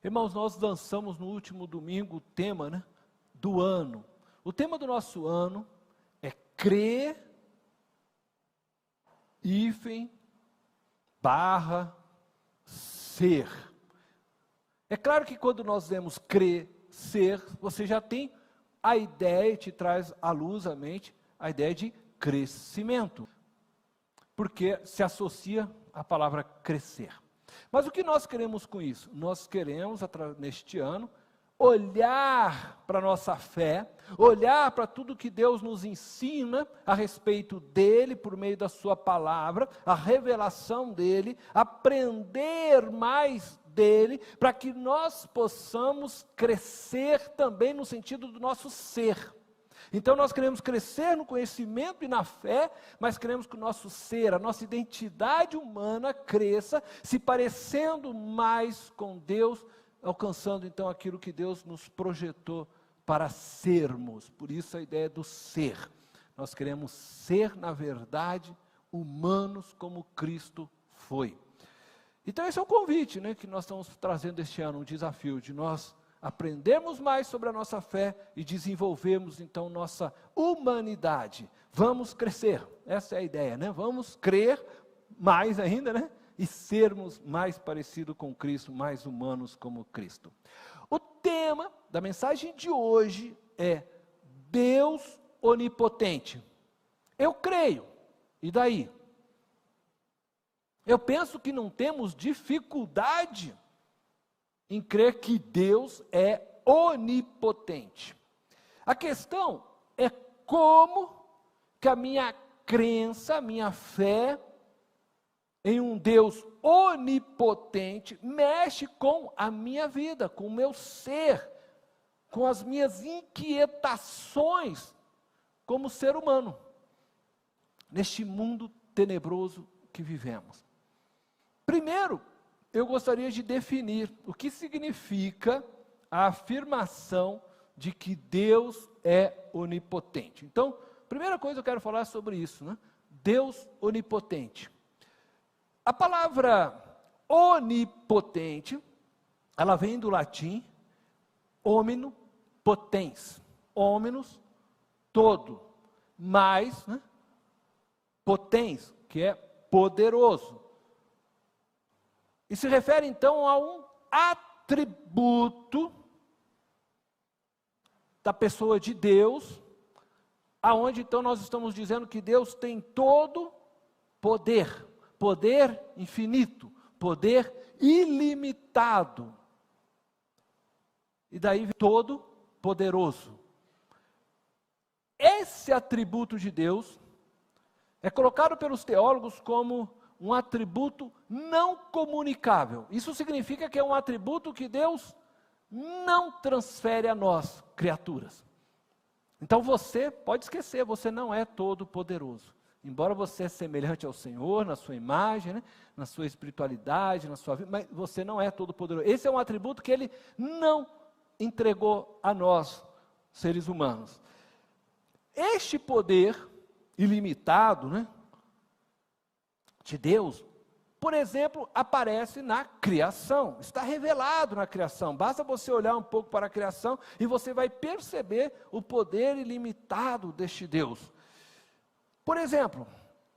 Irmãos, nós lançamos no último domingo o tema, né, do ano. O tema do nosso ano é crer, hífen, barra, ser. É claro que quando nós vemos crer, ser, você já tem a ideia, te traz à luz, à mente, a ideia de crescimento. Porque se associa à palavra crescer. Mas o que nós queremos com isso? Nós queremos, neste ano, olhar para a nossa fé, olhar para tudo que Deus nos ensina a respeito dEle, por meio da sua palavra, a revelação dEle, aprender mais dEle, para que nós possamos crescer também no sentido do nosso ser. Então nós queremos crescer no conhecimento e na fé, mas queremos que o nosso ser, a nossa identidade humana cresça, se parecendo mais com Deus, alcançando então aquilo que Deus nos projetou para sermos. Por isso a ideia do ser. Nós queremos ser, na verdade, humanos como Cristo foi. Então esse é o convite, né, que nós estamos trazendo este ano, um desafio de nós aprendermos mais sobre a nossa fé e desenvolvermos então nossa humanidade. Vamos crescer, essa é a ideia, né? Vamos crer mais ainda, né? E sermos mais parecidos com Cristo, mais humanos como Cristo. O tema da mensagem de hoje é Deus onipotente. Eu creio, e daí? Eu penso que não temos dificuldade em crer que Deus é onipotente. A questão é como que a minha crença, a minha fé em um Deus onipotente mexe com a minha vida, com o meu ser, com as minhas inquietações como ser humano, neste mundo tenebroso que vivemos. Primeiro, eu gostaria de definir o que significa a afirmação de que Deus é onipotente. Então, primeira coisa eu quero falar sobre isso, né? Deus onipotente. A palavra onipotente, ela vem do latim homino potens, hominos, todo, mais, né, potens, que é poderoso. E se refere então a um atributo da pessoa de Deus, aonde então nós estamos dizendo que Deus tem todo poder, poder infinito, poder ilimitado. E daí todo poderoso. Esse atributo de Deus é colocado pelos teólogos como um atributo não comunicável. Isso significa que é um atributo que Deus não transfere a nós, criaturas. Então você pode esquecer, você não é todo poderoso. Embora você é semelhante ao Senhor, na sua imagem, né, na sua espiritualidade, na sua vida, mas você não é todo poderoso. Esse é um atributo que Ele não entregou a nós, seres humanos. Este poder ilimitado, né, de Deus, por exemplo, aparece na criação, está revelado na criação. Basta você olhar um pouco para a criação e você vai perceber o poder ilimitado deste Deus. Por exemplo,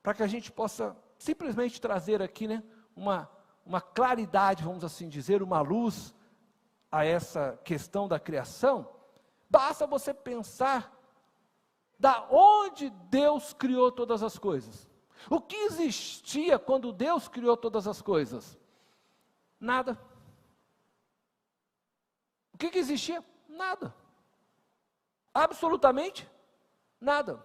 para que a gente possa simplesmente trazer aqui, né, uma claridade, vamos assim dizer, uma luz a essa questão da criação, basta você pensar da onde Deus criou todas as coisas. O que existia quando Deus criou todas as coisas? Nada. O que existia? Nada. Absolutamente nada.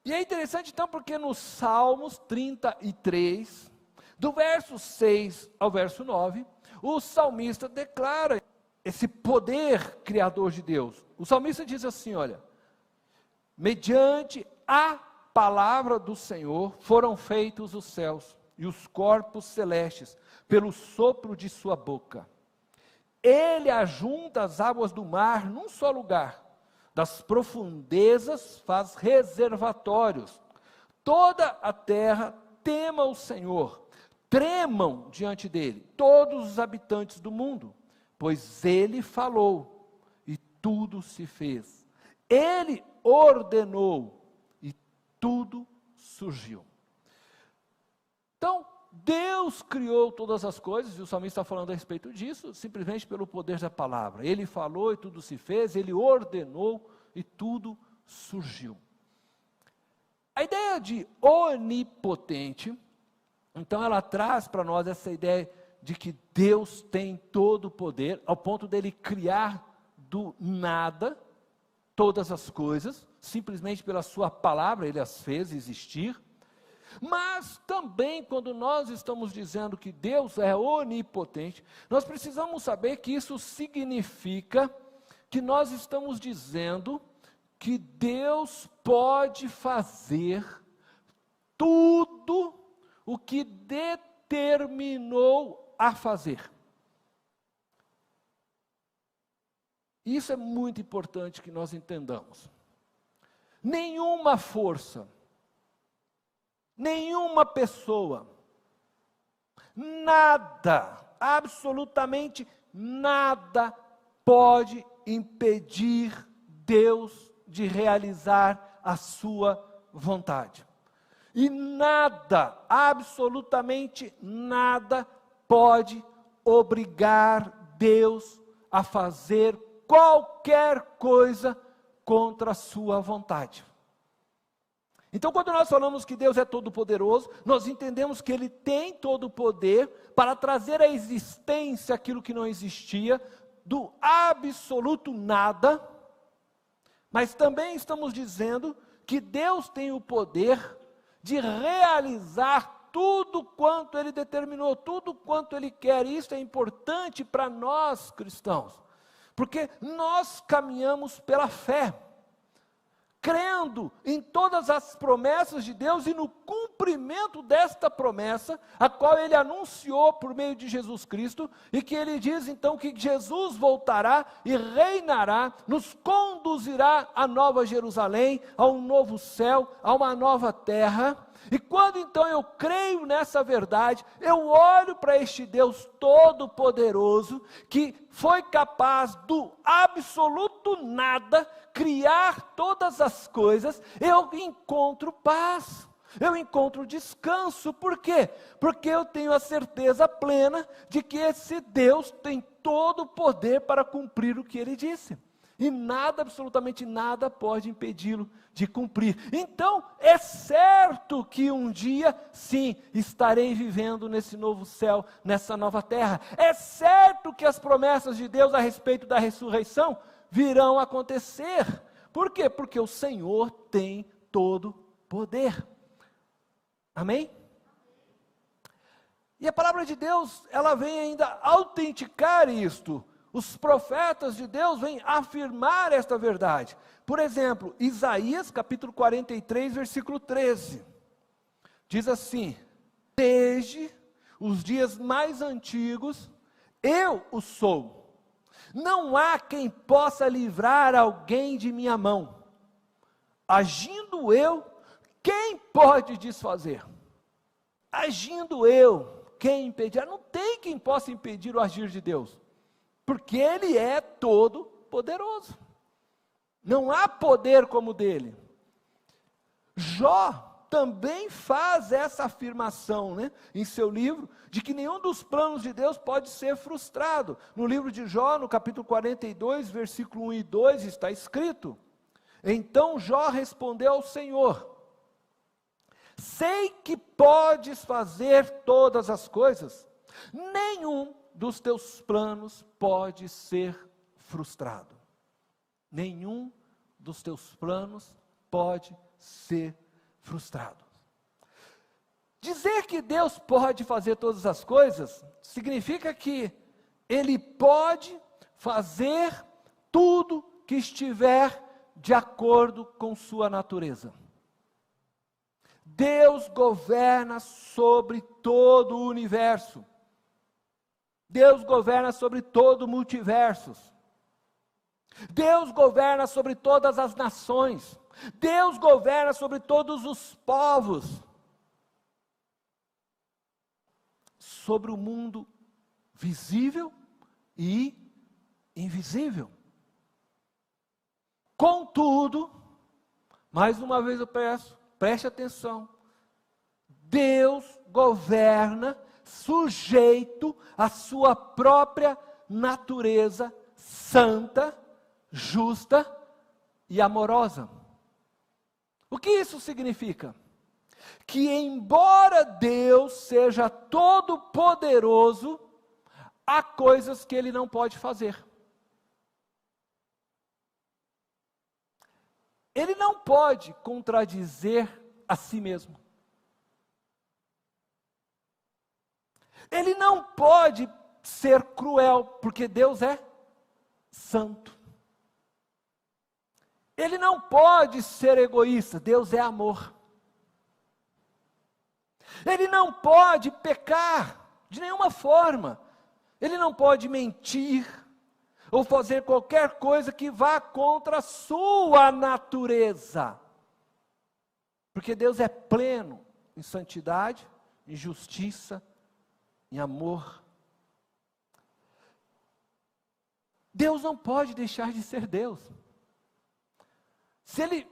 E é interessante então porque nos Salmos 33, do verso 6 ao verso 9, o salmista declara esse poder criador de Deus. O salmista diz assim, olha, mediante a palavra do Senhor foram feitos os céus e os corpos celestes, pelo sopro de sua boca. Ele ajunta as águas do mar num só lugar, das profundezas faz reservatórios. Toda a terra tema o Senhor, tremam diante dele todos os habitantes do mundo, pois ele falou e tudo se fez. Ele ordenou e tudo surgiu. Então, Deus criou todas as coisas, e o salmista está falando a respeito disso, simplesmente pelo poder da palavra. Ele falou e tudo se fez, ele ordenou e tudo surgiu. A ideia de onipotente, então ela traz para nós essa ideia de que Deus tem todo o poder, ao ponto dele criar do nada todas as coisas, simplesmente pela sua palavra ele as fez existir. Mas também, quando nós estamos dizendo que Deus é onipotente, nós precisamos saber que isso significa que nós estamos dizendo que Deus pode fazer tudo o que determinou a fazer. Isso é muito importante que nós entendamos. Nenhuma força, nenhuma pessoa, nada, absolutamente nada pode impedir Deus de realizar a sua vontade. E nada, absolutamente nada, pode obrigar Deus a fazer qualquer coisa contra a sua vontade. Então, quando nós falamos que Deus é todo-poderoso, nós entendemos que Ele tem todo o poder para trazer à existência aquilo que não existia, do absoluto nada, mas também estamos dizendo que Deus tem o poder de realizar tudo quanto Ele determinou, tudo quanto Ele quer. E isso é importante para nós cristãos, porque nós caminhamos pela fé, crendo em todas as promessas de Deus e no cumprimento desta promessa, a qual Ele anunciou por meio de Jesus Cristo, e que Ele diz então que Jesus voltará e reinará, nos conduzirá à nova Jerusalém, a um novo céu, a uma nova terra. E quando então eu creio nessa verdade, eu olho para este Deus todo-poderoso, que foi capaz do absoluto nada criar todas as coisas, eu encontro paz, eu encontro descanso. Por quê? Porque eu tenho a certeza plena de que esse Deus tem todo o poder para cumprir o que Ele disse. E nada, absolutamente nada, pode impedi-lo de cumprir. Então, é certo que um dia, sim, estarei vivendo nesse novo céu, nessa nova terra. É certo que as promessas de Deus a respeito da ressurreição virão acontecer. Por quê? Porque o Senhor tem todo poder. Amém? E a palavra de Deus, ela vem ainda autenticar isto. Os profetas de Deus vêm afirmar esta verdade. Por exemplo, Isaías capítulo 43, versículo 13. Diz assim: desde os dias mais antigos, eu o sou. Não há quem possa livrar alguém de minha mão. Agindo eu, quem pode desfazer? Agindo eu, quem impedirá? Não tem quem possa impedir o agir de Deus, porque Ele é todo poderoso. Não há poder como o dele. Jó também faz essa afirmação, em seu livro, de que nenhum dos planos de Deus pode ser frustrado. No livro de Jó, no capítulo 42, versículo 1 e 2, está escrito: então Jó respondeu ao Senhor: sei que podes fazer todas as coisas, nenhum dos teus planos pode ser frustrado. Nenhum dos teus planos pode ser frustrado. Dizer que Deus pode fazer todas as coisas, significa que Ele pode fazer tudo que estiver de acordo com sua natureza. Deus governa sobre todo o universo. Deus governa sobre todo o multiverso. Deus governa sobre todas as nações. Deus governa sobre todos os povos. sobre o mundo visível e invisível. Contudo, mais uma vez eu peço, preste atenção, Deus governa sujeito à sua própria natureza santa, justa e amorosa. O que isso significa? Que embora Deus seja todo-poderoso, há coisas que Ele não pode fazer. Ele não pode contradizer a si mesmo. Ele não pode ser cruel, porque Deus é santo. Ele não pode ser egoísta, Deus é amor. Ele não pode pecar de nenhuma forma. Ele não pode mentir ou fazer qualquer coisa que vá contra a sua natureza. Porque Deus é pleno em santidade, em justiça, em amor. Deus não pode deixar de ser Deus. Se Ele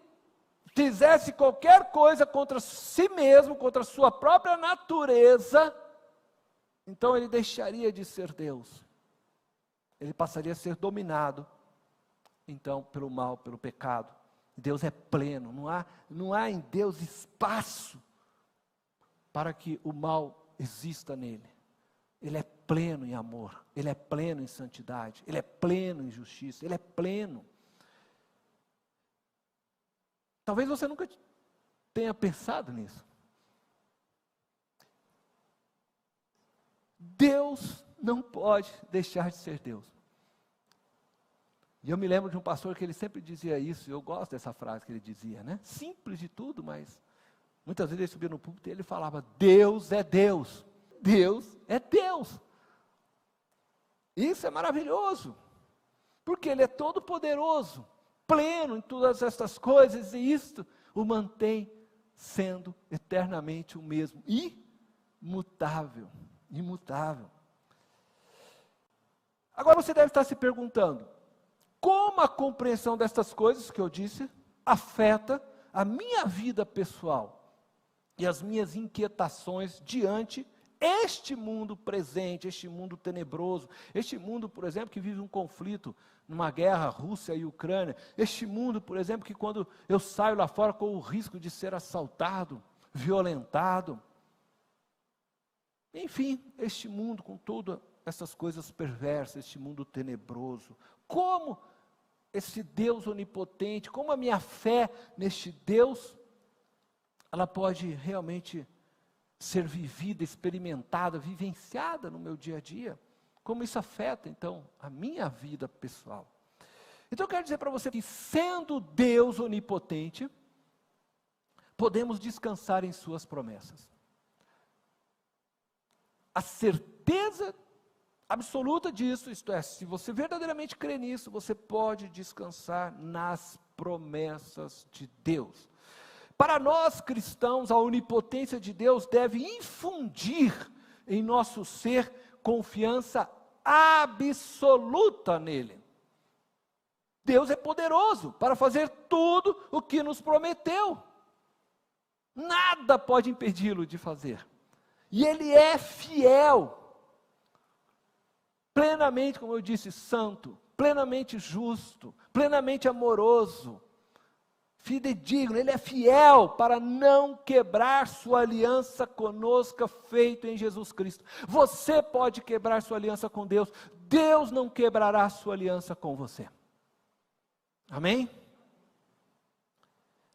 fizesse qualquer coisa contra si mesmo, contra a sua própria natureza, então Ele deixaria de ser Deus. Ele passaria a ser dominado, então, pelo mal, pelo pecado. Deus é pleno, não há em Deus espaço para que o mal exista nele. Ele é pleno em amor, Ele é pleno em santidade, Ele é pleno em justiça, Ele é pleno. Talvez você nunca tenha pensado nisso. Deus não pode deixar de ser Deus. E eu me lembro de um pastor que ele sempre dizia isso, e eu gosto dessa frase que ele dizia, né? Simples de tudo, mas muitas vezes ele subia no púlpito e ele falava, Deus é Deus. Deus é Deus. Isso é maravilhoso, porque Ele é todo poderoso, pleno em todas estas coisas, e isto o mantém sendo eternamente o mesmo, imutável, imutável. Agora você deve estar se perguntando, como a compreensão destas coisas que eu disse, afeta a minha vida pessoal, e as minhas inquietações diante este mundo presente, este mundo tenebroso, este mundo, por exemplo, que vive um conflito, numa guerra, Rússia e Ucrânia, este mundo, por exemplo, que quando eu saio lá fora com o risco de ser assaltado, violentado, enfim, este mundo com todas essas coisas perversas, este mundo tenebroso, como esse Deus onipotente, como a minha fé neste Deus, ela pode realmente ser vivida, experimentada, vivenciada no meu dia a dia, como isso afeta, então, a minha vida pessoal. Então, eu quero dizer para você que, sendo Deus onipotente, podemos descansar em suas promessas. A certeza absoluta disso, isto é, se você verdadeiramente crê nisso, você pode descansar nas promessas de Deus. Para nós cristãos, a onipotência de Deus deve infundir em nosso ser confiança absoluta nele. Deus é poderoso para fazer tudo o que nos prometeu. Nada pode impedi-lo de fazer. E Ele é fiel, plenamente, como eu disse, santo, plenamente justo, plenamente amoroso, fidedigno, Ele é fiel para não quebrar sua aliança conosco feita em Jesus Cristo. Você pode quebrar sua aliança com Deus, Deus não quebrará sua aliança com você. Amém?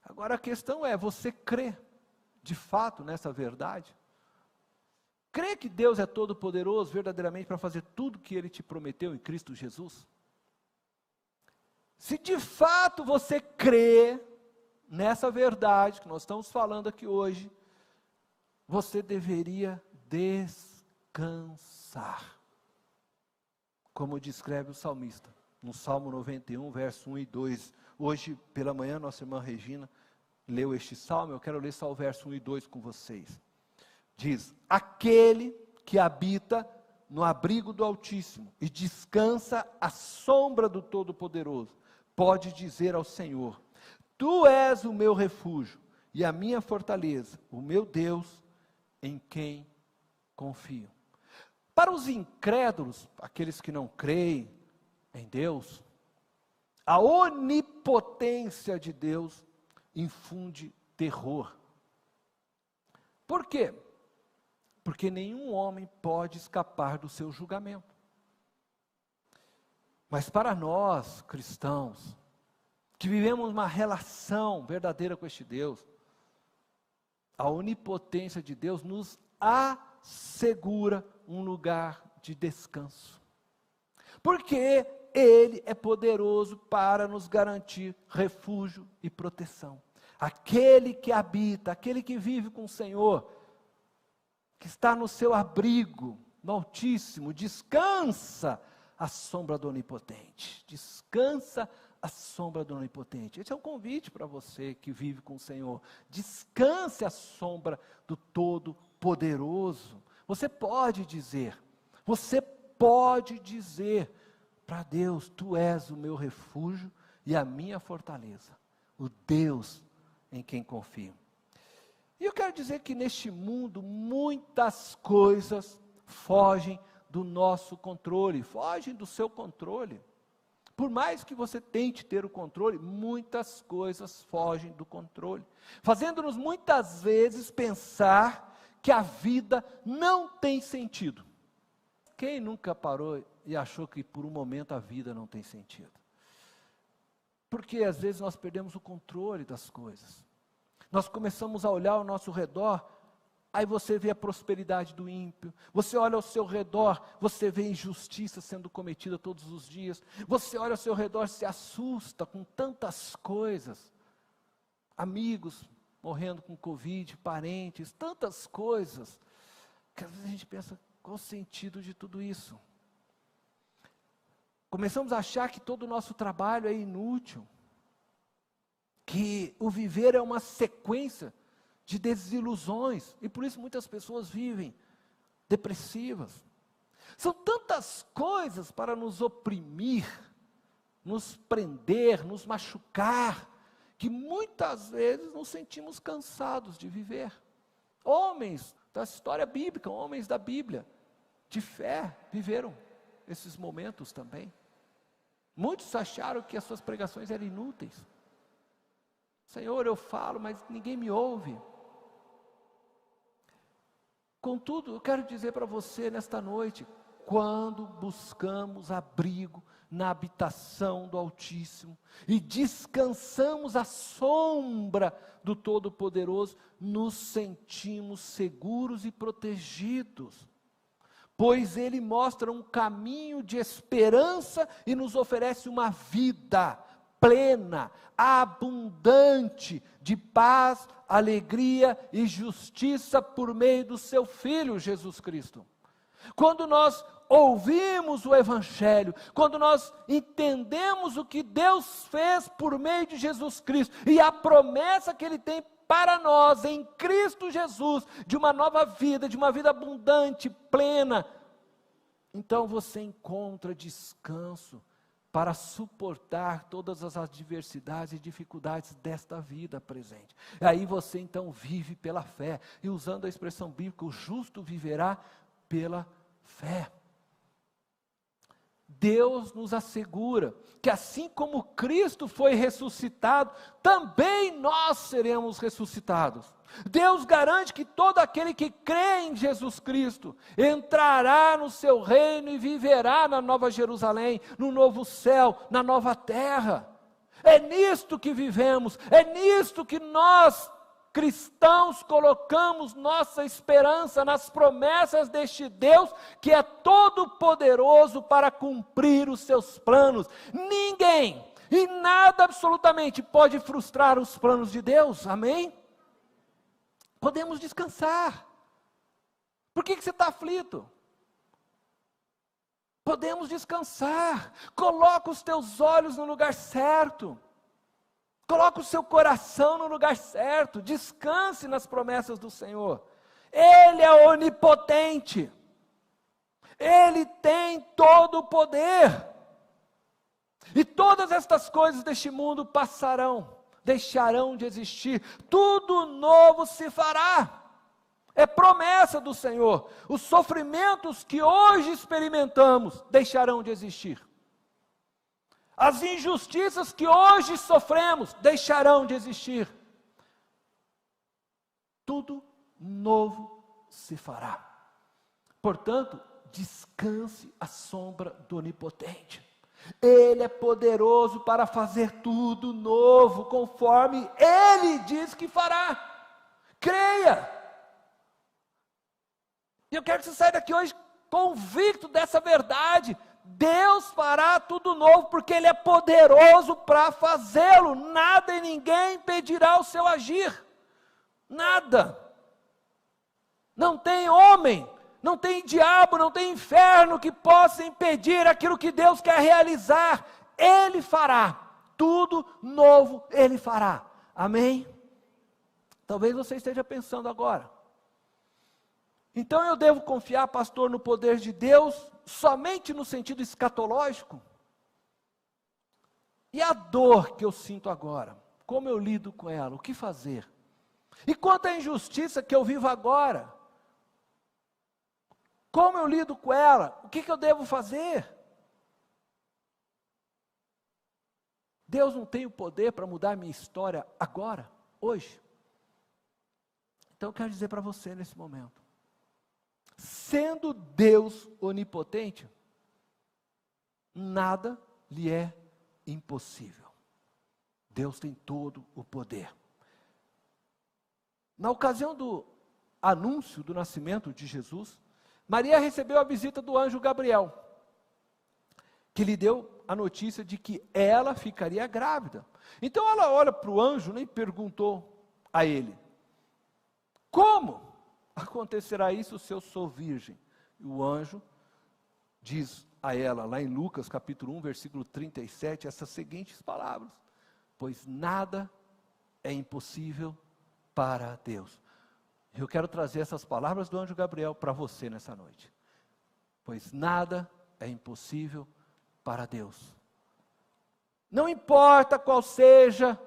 Agora a questão é, você crê de fato nessa verdade? Crê que Deus é todo poderoso verdadeiramente para fazer tudo que Ele te prometeu em Cristo Jesus? Se de fato você crê nessa verdade que nós estamos falando aqui hoje, você deveria descansar, como descreve o salmista, no Salmo 91, verso 1 e 2. Hoje, pela manhã, nossa irmã Regina leu este salmo, eu quero ler só o verso 1 e 2 com vocês. Diz, aquele que habita no abrigo do Altíssimo e descansa à sombra do Todo-Poderoso, pode dizer ao Senhor: Tu és o meu refúgio e a minha fortaleza, o meu Deus em quem confio. Para os incrédulos, aqueles que não creem em Deus, a onipotência de Deus infunde terror. Por quê? Porque nenhum homem pode escapar do seu julgamento. Mas para nós, cristãos, que vivemos uma relação verdadeira com este Deus, a onipotência de Deus nos assegura um lugar de descanso. Porque Ele é poderoso para nos garantir refúgio e proteção. Aquele que habita, aquele que vive com o Senhor, que está no seu abrigo, no Altíssimo, descansa à sombra do Onipotente. Descansa à sombra do Onipotente. Esse é um convite para você que vive com o Senhor. Descanse à sombra do Todo-Poderoso. Você pode dizer para Deus: Tu és o meu refúgio e a minha fortaleza, o Deus em quem confio. E eu quero dizer que neste mundo muitas coisas fogem do nosso controle, fogem do seu controle. Por mais que você tente ter o controle, muitas coisas fogem do controle, fazendo-nos muitas vezes pensar que a vida não tem sentido. Quem nunca parou e achou que por um momento a vida não tem sentido? Porque às vezes nós perdemos o controle das coisas. Nós começamos a olhar ao nosso redor, aí você vê a prosperidade do ímpio, você olha ao seu redor, você vê injustiça sendo cometida todos os dias, você olha ao seu redor e se assusta com tantas coisas, amigos morrendo com Covid, parentes, tantas coisas, que às vezes a gente pensa: qual o sentido de tudo isso? Começamos a achar que todo o nosso trabalho é inútil, que o viver é uma sequência de desilusões, e por isso muitas pessoas vivem depressivas. São tantas coisas para nos oprimir, nos prender, nos machucar, que muitas vezes nos sentimos cansados de viver. Homens da história bíblica, homens da Bíblia, de fé, viveram esses momentos também. Muitos acharam que as suas pregações eram inúteis. Senhor, eu falo, mas ninguém me ouve. Contudo, eu quero dizer para você nesta noite: quando buscamos abrigo na habitação do Altíssimo e descansamos à sombra do Todo-Poderoso, nos sentimos seguros e protegidos, pois Ele mostra um caminho de esperança e nos oferece uma vida plena, abundante, de paz, alegria e justiça por meio do seu Filho Jesus Cristo. Quando nós ouvimos o Evangelho, quando nós entendemos o que Deus fez por meio de Jesus Cristo e a promessa que Ele tem para nós em Cristo Jesus, de uma nova vida, de uma vida abundante, plena, então você encontra descanso para suportar todas as adversidades e dificuldades desta vida presente. E aí você então vive pela fé, e usando a expressão bíblica, o justo viverá pela fé. Deus nos assegura que assim como Cristo foi ressuscitado, também nós seremos ressuscitados. Deus garante que todo aquele que crê em Jesus Cristo entrará no seu reino e viverá na Nova Jerusalém, no novo céu, na nova terra. É nisto que vivemos, é nisto que nós, cristãos, colocamos nossa esperança, nas promessas deste Deus que é todo poderoso para cumprir os seus planos. Ninguém e nada absolutamente pode frustrar os planos de Deus, amém? Podemos descansar. Por que você está aflito? Podemos descansar. Coloca os teus olhos no lugar certo. Coloca o seu coração no lugar certo, descanse nas promessas do Senhor. Ele é onipotente, Ele tem todo o poder. E todas estas coisas deste mundo passarão, deixarão de existir. Tudo novo se fará. É promessa do Senhor. Os sofrimentos que hoje experimentamos deixarão de existir. As injustiças que hoje sofremos deixarão de existir. Tudo novo se fará. Portanto, descanse à sombra do Onipotente. Ele é poderoso para fazer tudo novo, conforme Ele diz que fará. Creia. E eu quero que você saia daqui hoje convicto dessa verdade. Deus fará tudo novo, porque Ele é poderoso para fazê-lo. Nada e ninguém impedirá o seu agir. Nada. Não tem homem, não tem diabo, não tem inferno que possa impedir aquilo que Deus quer realizar. Ele fará. Tudo novo Ele fará. Amém? Talvez você esteja pensando agora. Então eu devo confiar, pastor, no poder de Deus somente no sentido escatológico? E a dor que eu sinto agora? Como eu lido com ela? O que fazer? E quanto à injustiça que eu vivo agora? Como eu lido com ela? O que eu devo fazer? Deus não tem o poder para mudar a minha história agora, hoje? Então eu quero dizer para você nesse momento. Sendo Deus onipotente, nada lhe é impossível. Deus tem todo o poder. Na ocasião do anúncio do nascimento de Jesus, Maria recebeu a visita do anjo Gabriel, que lhe deu a notícia de que ela ficaria grávida. Então ela olha para o anjo, né, e perguntou a ele: como acontecerá isso se eu sou virgem? E o anjo diz a ela, lá em Lucas capítulo 1, versículo 37, essas seguintes palavras: pois nada é impossível para Deus. Eu quero trazer essas palavras do anjo Gabriel para você nessa noite. Pois nada é impossível para Deus. Não importa qual seja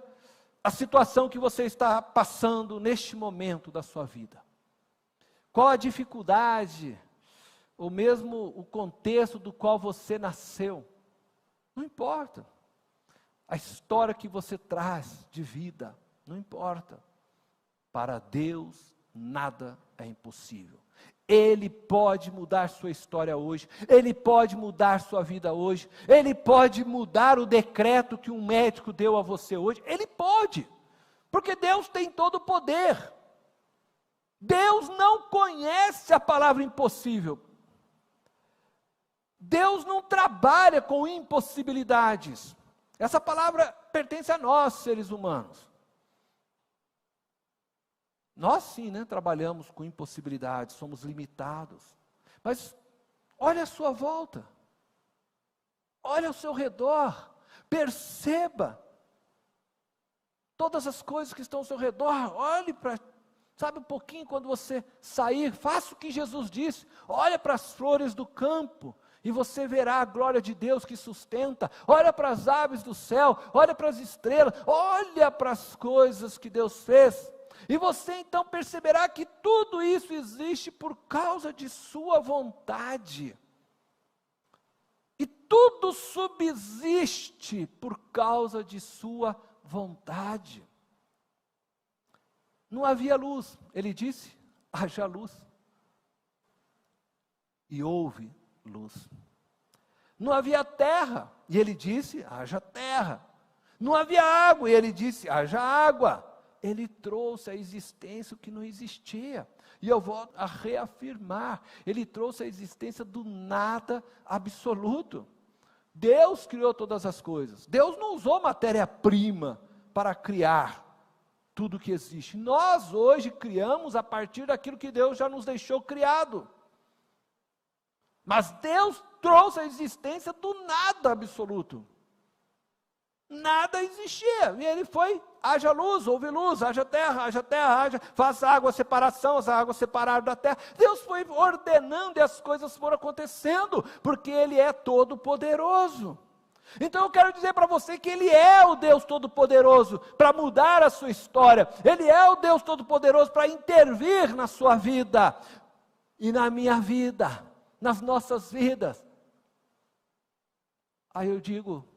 a situação que você está passando neste momento da sua vida. Qual a dificuldade, ou mesmo o contexto do qual você nasceu. Não importa. A história que você traz de vida, não importa. Para Deus, nada é impossível. Ele pode mudar sua história hoje. Ele pode mudar sua vida hoje. Ele pode mudar o decreto que um médico deu a você hoje. Ele pode. Porque Deus tem todo o poder. Deus não conhece a palavra impossível. Deus não trabalha com impossibilidades. Essa palavra pertence a nós, seres humanos. Nós sim, né, trabalhamos com impossibilidades, somos limitados. Mas olha a sua volta. Olha ao seu redor. Perceba todas as coisas que estão ao seu redor. Olhe para... Sabe, um pouquinho quando você sair, faça o que Jesus disse. Olha para as flores do campo e você verá a glória de Deus que sustenta. Olha para as aves do céu, olha para as estrelas, olha para as coisas que Deus fez. E você então perceberá que tudo isso existe por causa de sua vontade. E tudo subsiste por causa de sua vontade. Não havia luz, ele disse: haja luz. E houve luz. Não havia terra, e ele disse: haja terra. Não havia água, e ele disse: haja água. Ele trouxe à existência o que não existia. E eu volto a reafirmar, ele trouxe à existência do nada absoluto. Deus criou todas as coisas. Deus não usou matéria-prima para criar tudo que existe. Nós hoje criamos a partir daquilo que Deus já nos deixou criado. Mas Deus trouxe a existência do nada absoluto. Nada existia. E ele foi, haja luz, houve luz, haja terra, faz água, separação, as águas separaram da terra. Deus foi ordenando e as coisas foram acontecendo, porque Ele é todo poderoso. Então eu quero dizer para você que Ele é o Deus Todo-Poderoso para mudar a sua história. Ele é o Deus Todo-Poderoso para intervir na sua vida e na minha vida, nas nossas vidas. Aí eu digo,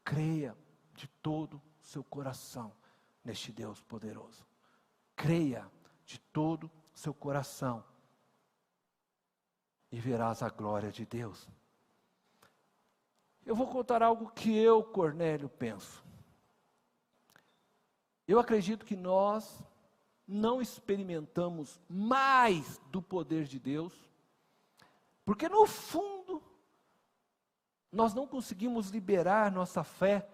creia de todo o seu coração neste Deus poderoso. Creia de todo o seu coração e verás a glória de Deus. Eu vou contar algo que eu, Cornélio, penso. Eu acredito que nós não experimentamos mais do poder de Deus, porque no fundo, nós não conseguimos liberar nossa fé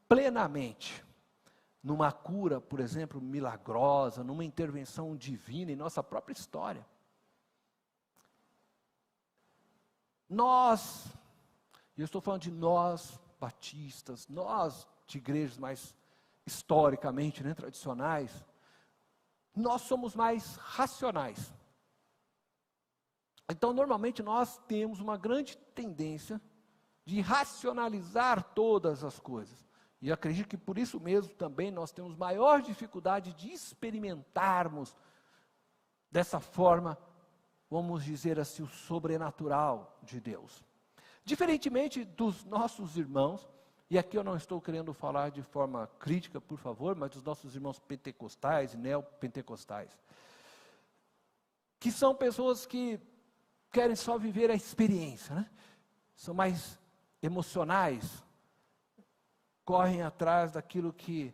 plenamente numa cura, por exemplo, milagrosa, numa intervenção divina em nossa própria história. Nós, e eu estou falando de nós batistas, nós de igrejas mais historicamente, tradicionais, nós somos mais racionais. Então, normalmente nós temos uma grande tendência de racionalizar todas as coisas. E acredito que por isso mesmo também nós temos maior dificuldade de experimentarmos dessa forma, vamos dizer assim, o sobrenatural de Deus. Diferentemente dos nossos irmãos, e aqui eu não estou querendo falar de forma crítica, por favor, mas dos nossos irmãos pentecostais e neopentecostais, que são pessoas que querem só viver a experiência, São mais emocionais, correm atrás daquilo que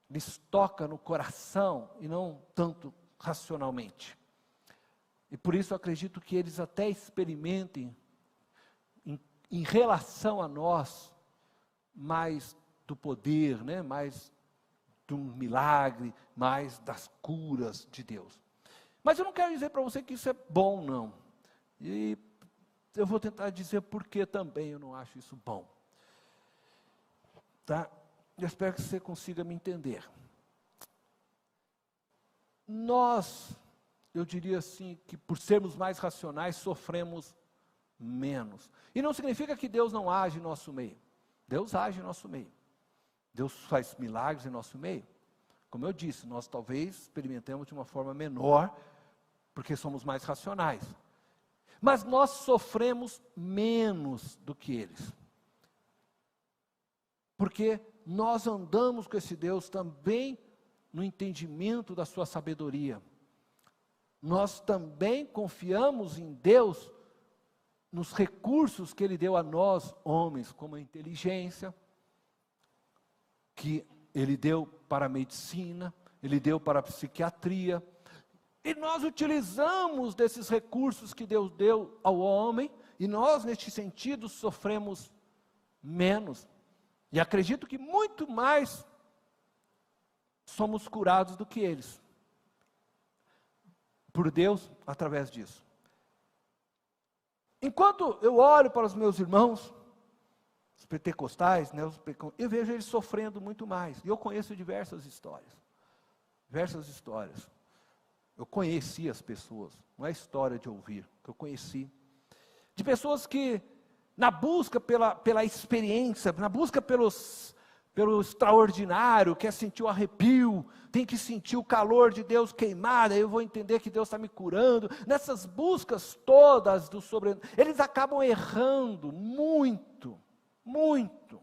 lhes toca no coração e não tanto racionalmente. E por isso eu acredito que eles até experimentem em relação a nós mais do poder, mais de um milagre, mais das curas de Deus. Mas eu não quero dizer para você que isso é bom, não. E eu vou tentar dizer por que também eu não acho isso bom. Tá? Eu espero que você consiga me entender. Nós, eu diria assim, que por sermos mais racionais, sofremos menos. E não significa que Deus não age em nosso meio. Deus age em nosso meio. Deus faz milagres em nosso meio. Como eu disse, nós talvez experimentemos de uma forma menor, porque somos mais racionais. Mas nós sofremos menos do que eles. Porque nós andamos com esse Deus também no entendimento da sua sabedoria. Nós também confiamos em Deus nos recursos que Ele deu a nós, homens, como a inteligência, que Ele deu para a medicina, Ele deu para a psiquiatria, e nós utilizamos desses recursos que Deus deu ao homem, e nós, neste sentido, sofremos menos. E acredito que muito mais somos curados do que eles. Por Deus, através disso. Enquanto eu olho para os meus irmãos, os pentecostais, eu vejo eles sofrendo muito mais. E eu conheço diversas histórias. Diversas histórias. Eu conheci as pessoas, não é história de ouvir, que eu conheci. De pessoas que, na busca pela experiência, na busca pelo extraordinário, quer sentir o arrepio, tem que sentir o calor de Deus queimar, aí eu vou entender que Deus está me curando. Nessas buscas todas do sobrenatural, eles acabam errando muito, muito.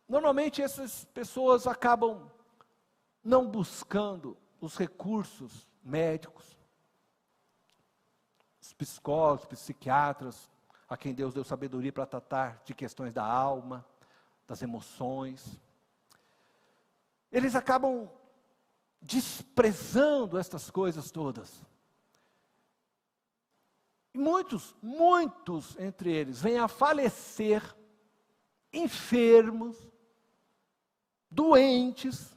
Normalmente essas pessoas acabam não buscando os recursos médicos, os psicólogos, psiquiatras, a quem Deus deu sabedoria para tratar de questões da alma, das emoções. Eles acabam desprezando estas coisas todas. E muitos entre eles vêm a falecer, enfermos, doentes,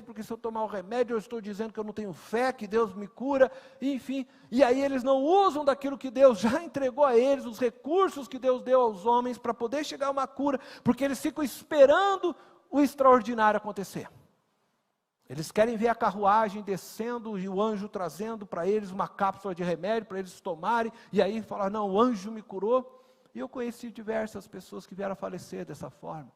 remédio, porque se eu tomar o remédio eu estou dizendo que eu não tenho fé, que Deus me cura, enfim. E aí eles não usam daquilo que Deus já entregou a eles, os recursos que Deus deu aos homens para poder chegar a uma cura, porque eles ficam esperando o extraordinário acontecer. Eles querem ver a carruagem descendo e o anjo trazendo para eles uma cápsula de remédio para eles tomarem, e aí falar, não, o anjo me curou. E eu conheci diversas pessoas que vieram a falecer dessa forma,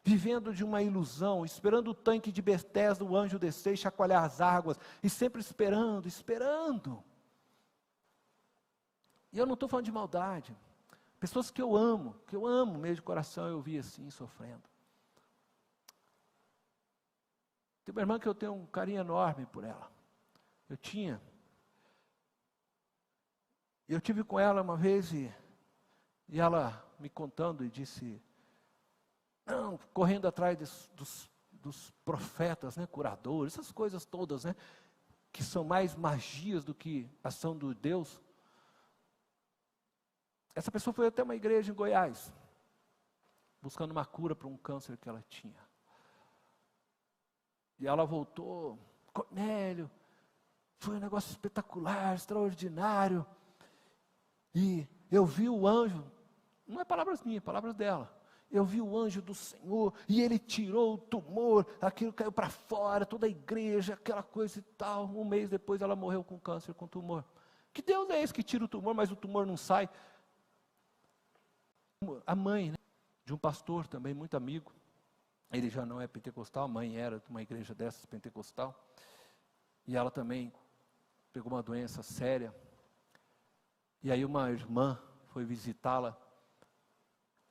vivendo de uma ilusão, esperando o tanque de Betesda, o anjo descer e chacoalhar as águas, e sempre esperando, esperando. E eu não estou falando de maldade, pessoas que eu amo mesmo de coração, eu vi assim, sofrendo. Tem uma irmã que eu tenho um carinho enorme por ela, eu tive com ela uma vez, e ela me contando e disse, não, correndo atrás dos profetas, né, curadores, essas coisas todas, né, que são mais magias do que ação do Deus. Essa pessoa foi até uma igreja em Goiás, buscando uma cura para um câncer que ela tinha. E ela voltou, Cornélio, foi um negócio espetacular, extraordinário. E eu vi o anjo, não é palavras minhas, é palavras dela. Eu vi o anjo do Senhor, e ele tirou o tumor, aquilo caiu para fora, toda a igreja, aquela coisa e tal. Um mês depois ela morreu com câncer, com tumor. Que Deus é esse que tira o tumor, mas o tumor não sai? A mãe, né, de um pastor também, muito amigo, ele já não é pentecostal, a mãe era de uma igreja dessas pentecostal, e ela também pegou uma doença séria, e aí uma irmã foi visitá-la,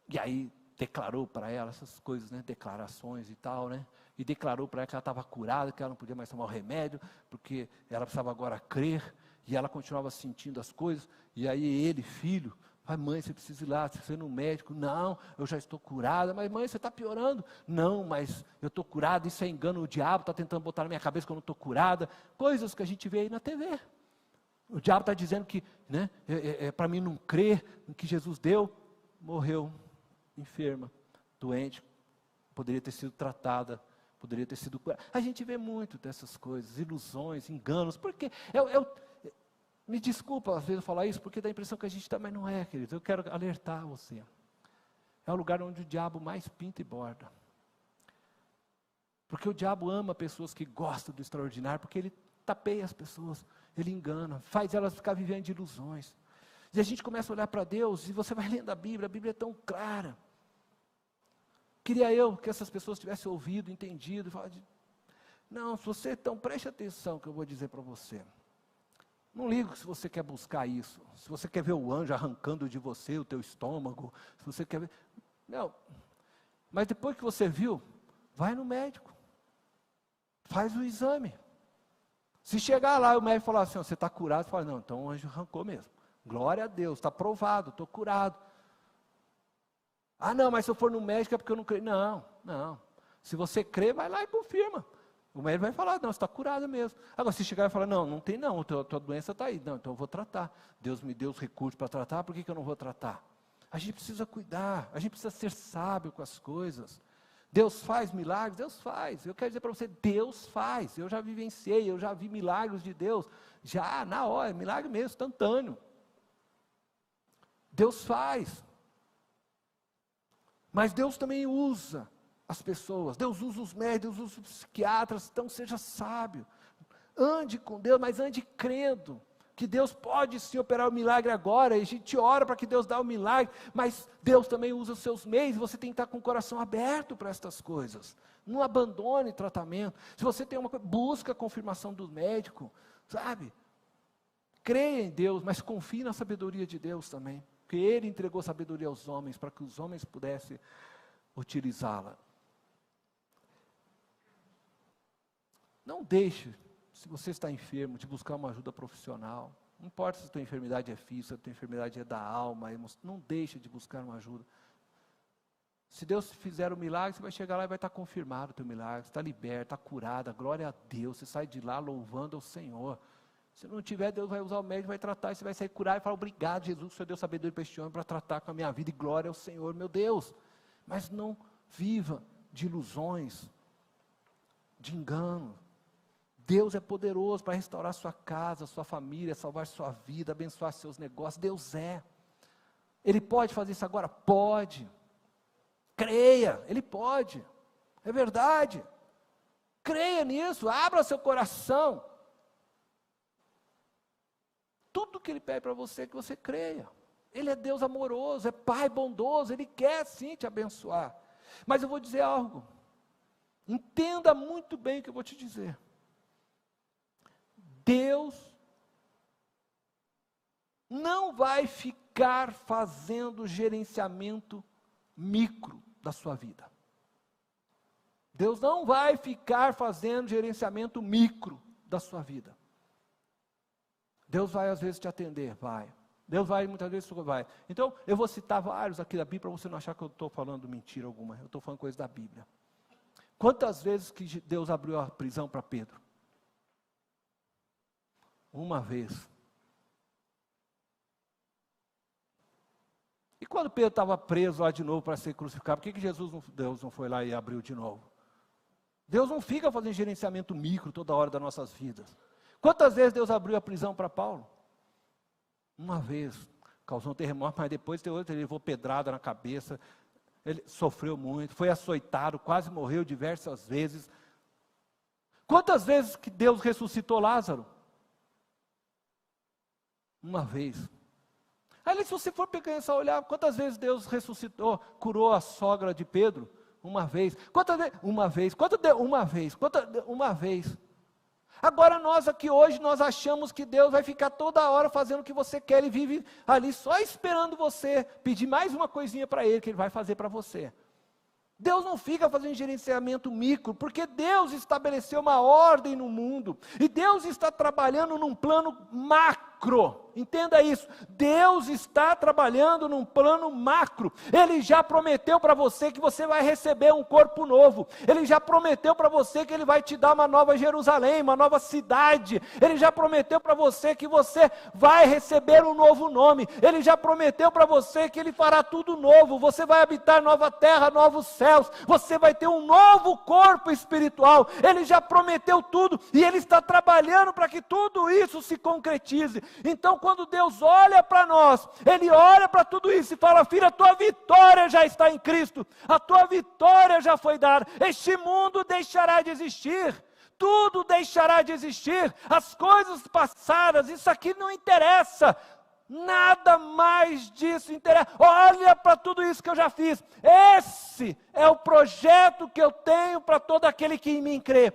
e aí declarou para ela essas coisas, né, declarações e tal, né, e declarou para ela que ela estava curada, que ela não podia mais tomar o remédio, porque ela precisava agora crer, e ela continuava sentindo as coisas, e aí ele, filho, ai mãe, você precisa ir lá, você precisa ir no médico, não, eu já estou curada, mas mãe, você está piorando, não, mas eu estou curada, isso é engano, o diabo está tentando botar na minha cabeça que eu não estou curada, coisas que a gente vê aí na TV, o diabo está dizendo que, né, para mim não crer no que Jesus deu, morreu, enferma, doente, poderia ter sido tratada, poderia ter sido curada. A gente vê muito dessas coisas, ilusões, enganos, porque me desculpa às vezes eu falar isso, porque dá a impressão que a gente também não é, querido. Eu quero alertar você. É o lugar onde o diabo mais pinta e borda. Porque o diabo ama pessoas que gostam do extraordinário, porque ele tapeia as pessoas, ele engana, faz elas ficar vivendo de ilusões. E a gente começa a olhar para Deus, e você vai lendo a Bíblia é tão clara. Queria eu que essas pessoas tivessem ouvido, entendido, e falado, não, se você, então preste atenção que eu vou dizer para você. Não ligo se você quer buscar isso, se você quer ver o anjo arrancando de você o teu estômago, se você quer ver, não, mas depois que você viu, vai no médico, faz o exame, se chegar lá e o médico falar assim, você está curado, você fala, não, então o anjo arrancou mesmo, glória a Deus, está provado, estou curado. Ah não, mas se eu for no médico é porque eu não creio, não, se você crê, vai lá e confirma. O médico vai falar, não, você está curado mesmo. Agora, se chegar e falar, não tem não, tua doença está aí. Não, então eu vou tratar. Deus me deu os recursos para tratar, por que eu não vou tratar? A gente precisa cuidar, a gente precisa ser sábio com as coisas. Deus faz milagres? Deus faz. Eu quero dizer para você, Deus faz. Eu já vivenciei, eu já vi milagres de Deus. Já na hora, milagre mesmo, instantâneo. Deus faz. Mas Deus também usa as pessoas, Deus usa os médicos, Deus usa os psiquiatras, então seja sábio, ande com Deus, mas ande crendo, que Deus pode sim operar o milagre agora, e a gente ora para que Deus dê o milagre, mas Deus também usa os seus meios, você tem que estar com o coração aberto para estas coisas, não abandone tratamento, se você tem uma coisa, busca a confirmação do médico, sabe, creia em Deus, mas confie na sabedoria de Deus também, porque Ele entregou sabedoria aos homens, para que os homens pudessem utilizá-la. Não deixe, se você está enfermo, de buscar uma ajuda profissional. Não importa se a tua enfermidade é física, se a tua enfermidade é da alma, não deixe de buscar uma ajuda. Se Deus fizer o milagre, você vai chegar lá e vai estar confirmado o teu milagre, você está liberto, está curado, glória a Deus, você sai de lá louvando ao Senhor. Se não tiver, Deus vai usar o médico, vai tratar, e você vai sair curado e falar, obrigado Jesus, o Senhor deu sabedoria para este homem, para tratar com a minha vida, e glória ao Senhor, meu Deus. Mas não viva de ilusões, de engano. Deus é poderoso para restaurar sua casa, sua família, salvar sua vida, abençoar seus negócios. Deus é. Ele pode fazer isso agora? Pode. Creia, Ele pode. É verdade. Creia nisso, abra seu coração. Tudo que Ele pede para você é que você creia. Ele é Deus amoroso, é Pai bondoso, Ele quer sim te abençoar. Mas eu vou dizer algo. Entenda muito bem o que eu vou te dizer. Deus não vai ficar fazendo gerenciamento micro da sua vida. Deus não vai ficar fazendo gerenciamento micro da sua vida. Deus vai às vezes te atender, vai. Deus vai muitas vezes, vai. Então, eu vou citar vários aqui da Bíblia, para você não achar que eu estou falando mentira alguma. Eu estou falando coisa da Bíblia. Quantas vezes que Deus abriu a prisão para Pedro? Uma vez. E quando Pedro estava preso lá de novo para ser crucificado, por que Deus não foi lá e abriu de novo? Deus não fica fazendo gerenciamento micro toda hora das nossas vidas. Quantas vezes Deus abriu a prisão para Paulo? Uma vez. Causou um terremoto, mas depois ele levou pedrada na cabeça. Ele sofreu muito, foi açoitado, quase morreu diversas vezes. Quantas vezes que Deus ressuscitou Lázaro? Uma vez. Aí, se você for pensar, olhar, quantas vezes Deus ressuscitou, curou a sogra de Pedro? Uma vez. Quantas vezes? Uma vez. Uma vez. Uma vez. Agora nós aqui hoje, nós achamos que Deus vai ficar toda hora fazendo o que você quer. Ele vive ali só esperando você pedir mais uma coisinha para Ele, que Ele vai fazer para você. Deus não fica fazendo gerenciamento micro, porque Deus estabeleceu uma ordem no mundo, e Deus está trabalhando num plano macro, entenda isso, Deus está trabalhando num plano macro. Ele já prometeu para você que você vai receber um corpo novo, Ele já prometeu para você que Ele vai te dar uma nova Jerusalém, uma nova cidade, Ele já prometeu para você que você vai receber um novo nome, Ele já prometeu para você que Ele fará tudo novo, você vai habitar nova terra, novos céus, você vai ter um novo corpo espiritual. Ele já prometeu tudo, e Ele está trabalhando para que tudo isso se concretize. Então, quando Deus olha para nós, Ele olha para tudo isso e fala: filha, a tua vitória já está em Cristo, a tua vitória já foi dada, este mundo deixará de existir, tudo deixará de existir, as coisas passadas, isso aqui não interessa, nada mais disso interessa. Olha para tudo isso que eu já fiz. Esse é o projeto que eu tenho para todo aquele que em mim crê.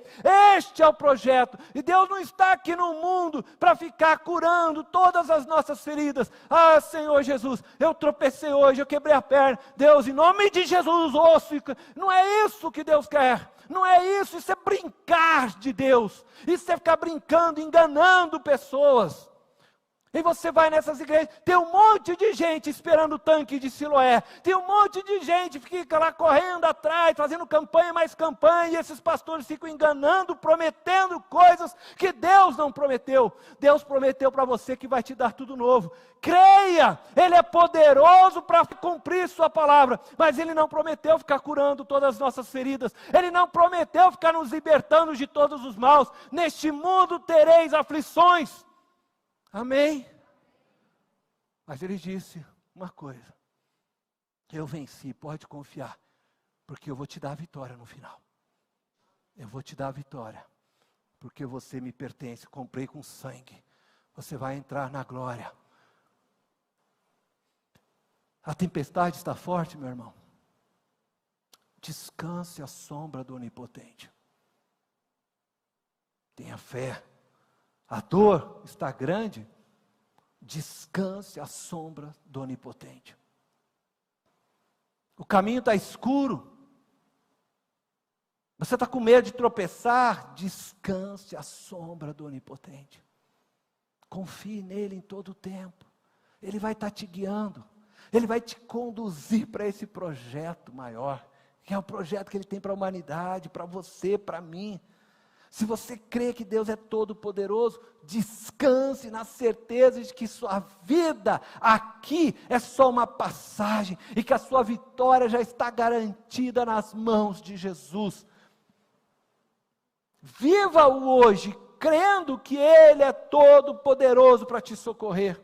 Este é o projeto. E Deus não está aqui no mundo para ficar curando todas as nossas feridas. Ah, Senhor Jesus, eu tropecei hoje, eu quebrei a perna. Deus, em nome de Jesus, osso. Não é isso que Deus quer. Não é isso. Isso é brincar de Deus. Isso é ficar brincando, enganando pessoas. E você vai nessas igrejas, tem um monte de gente esperando o tanque de Siloé, tem um monte de gente que fica lá correndo atrás, fazendo campanha, mais campanha, e esses pastores ficam enganando, prometendo coisas que Deus não prometeu. Deus prometeu para você que vai te dar tudo novo. Creia, Ele é poderoso para cumprir sua palavra, mas Ele não prometeu ficar curando todas as nossas feridas, Ele não prometeu ficar nos libertando de todos os maus. Neste mundo tereis aflições. Amém? Mas Ele disse uma coisa: eu venci, pode confiar, porque eu vou te dar a vitória no final. Eu vou te dar a vitória, porque você me pertence, comprei com sangue. Você vai entrar na glória. A tempestade está forte, meu irmão. Descanse à sombra do Onipotente. Tenha fé. A dor está grande, descanse à sombra do Onipotente. O caminho está escuro, você está com medo de tropeçar, descanse à sombra do Onipotente. Confie nele em todo o tempo, Ele vai estar te guiando, Ele vai te conduzir para esse projeto maior, que é o projeto que Ele tem para a humanidade, para você, para mim. Se você crê que Deus é todo poderoso, descanse na certeza de que sua vida aqui é só uma passagem, e que a sua vitória já está garantida nas mãos de Jesus. Viva o hoje, crendo que Ele é todo poderoso para te socorrer.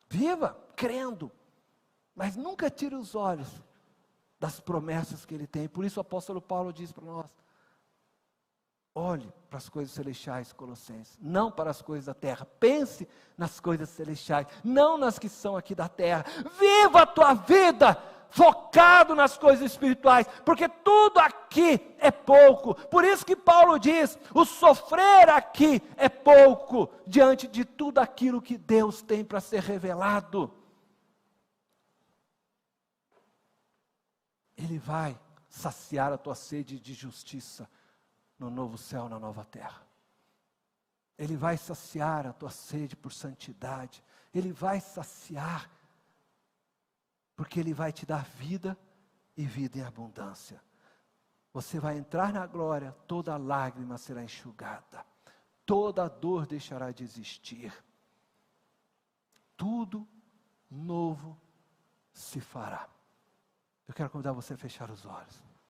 Viva crendo, mas nunca tire os olhos das promessas que Ele tem. Por isso o apóstolo Paulo diz para nós: olhe para as coisas celestiais, Colossenses, não para as coisas da terra. Pense nas coisas celestiais, não nas que são aqui da terra. Viva a tua vida focado nas coisas espirituais, porque tudo aqui é pouco. Por isso que Paulo diz: o sofrer aqui é pouco, diante de tudo aquilo que Deus tem para ser revelado. Ele vai saciar a tua sede de justiça no novo céu, na nova terra. Ele vai saciar a tua sede por santidade. Ele vai saciar, porque Ele vai te dar vida e vida em abundância. Você vai entrar na glória, toda lágrima será enxugada, toda dor deixará de existir. Tudo novo se fará. Eu quero convidar você a fechar os olhos.